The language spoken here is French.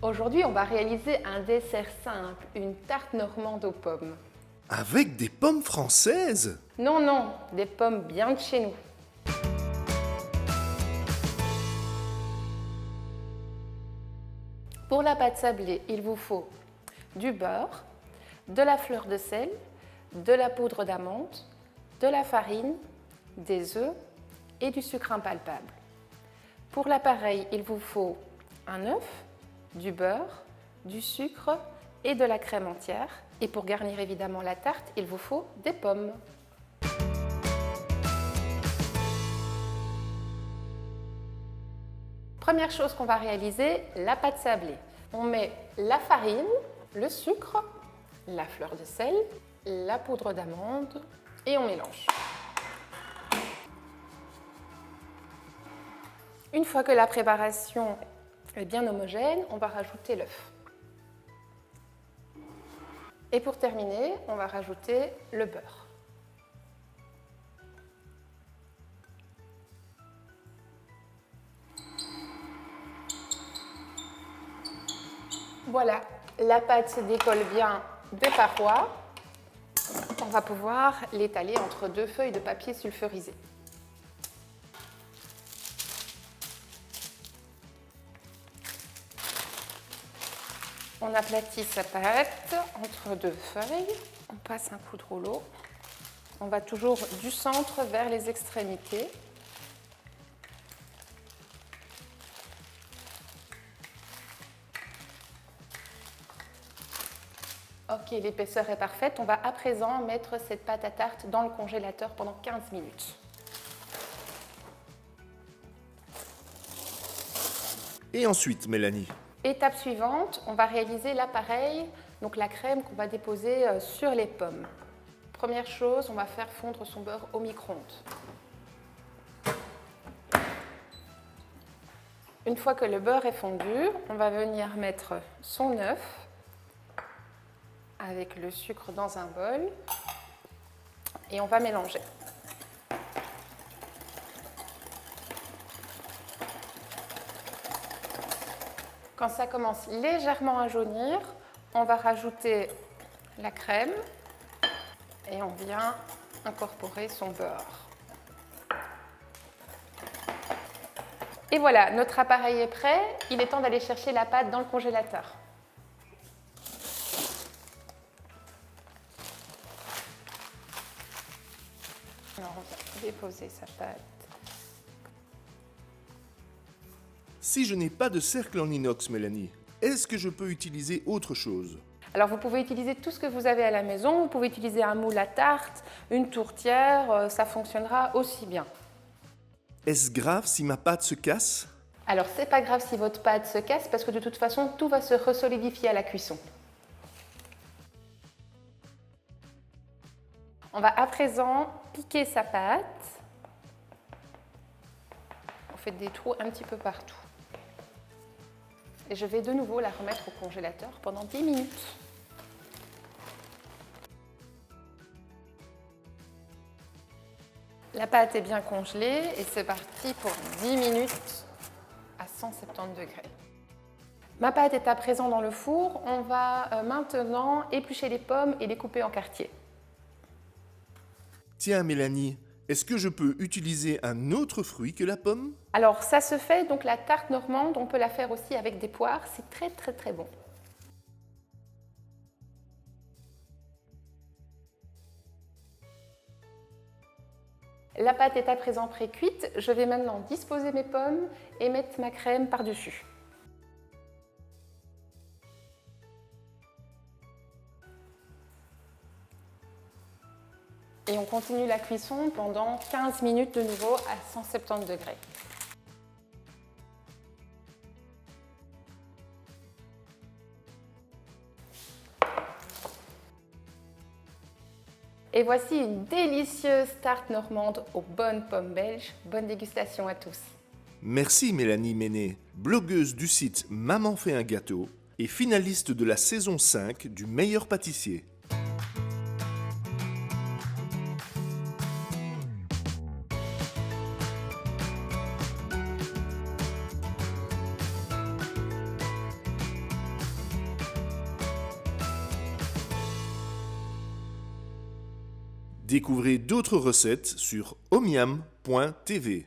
Aujourd'hui, on va réaliser un dessert simple, une tarte normande aux pommes. Avec des pommes françaises? Non, non, des pommes bien de chez nous. Pour la pâte sablée, il vous faut du beurre, de la fleur de sel, de la poudre d'amande, de la farine, des œufs et du sucre impalpable. Pour l'appareil, il vous faut un œuf, du beurre, du sucre et de la crème entière. Et pour garnir évidemment la tarte, il vous faut des pommes. Première chose qu'on va réaliser, la pâte sablée. On met la farine, le sucre, la fleur de sel, la poudre d'amande et on mélange. Une fois que la préparation est bien homogène, on va rajouter l'œuf. Et pour terminer, on va rajouter le beurre. Voilà, la pâte se décolle bien des parois. On va pouvoir l'étaler entre deux feuilles de papier sulfurisé. On aplatit sa pâte entre deux feuilles. On passe un coup de rouleau. On va toujours du centre vers les extrémités. Ok, l'épaisseur est parfaite. On va à présent mettre cette pâte à tarte dans le congélateur pendant 15 minutes. Et ensuite, Mélanie? Étape suivante, on va réaliser l'appareil, donc la crème qu'on va déposer sur les pommes. Première chose, on va faire fondre son beurre au micro-ondes. Une fois que le beurre est fondu, on va venir mettre son œuf avec le sucre dans un bol et on va mélanger. Quand ça commence légèrement à jaunir, on va rajouter la crème et on vient incorporer son beurre. Et voilà, notre appareil est prêt. Il est temps d'aller chercher la pâte dans le congélateur. Alors on va déposer sa pâte. Si je n'ai pas de cercle en inox, Mélanie, est-ce que je peux utiliser autre chose? Alors vous pouvez utiliser tout ce que vous avez à la maison. Vous pouvez utiliser un moule à tarte, une tourtière, ça fonctionnera aussi bien. Est-ce grave si ma pâte se casse? Alors c'est pas grave si votre pâte se casse parce que de toute façon tout va se resolidifier à la cuisson. On va à présent piquer sa pâte. On fait des trous un petit peu partout. Et je vais de nouveau la remettre au congélateur pendant 10 minutes. La pâte est bien congelée et c'est parti pour 10 minutes à 170 degrés. Ma pâte est à présent dans le four. On va maintenant éplucher les pommes et les couper en quartiers. Tiens, Mélanie, est-ce que je peux utiliser un autre fruit que la pomme? Alors ça se fait, donc la tarte normande, on peut la faire aussi avec des poires, c'est très très très bon. La pâte est à présent pré-cuite, je vais maintenant disposer mes pommes et mettre ma crème par-dessus. Et on continue la cuisson pendant 15 minutes de nouveau à 170 degrés. Et voici une délicieuse tarte normande aux bonnes pommes belges. Bonne dégustation à tous. Merci Mélanie Méné, blogueuse du site Maman fait un gâteau et finaliste de la saison 5 du meilleur pâtissier. Découvrez d'autres recettes sur omiam.tv.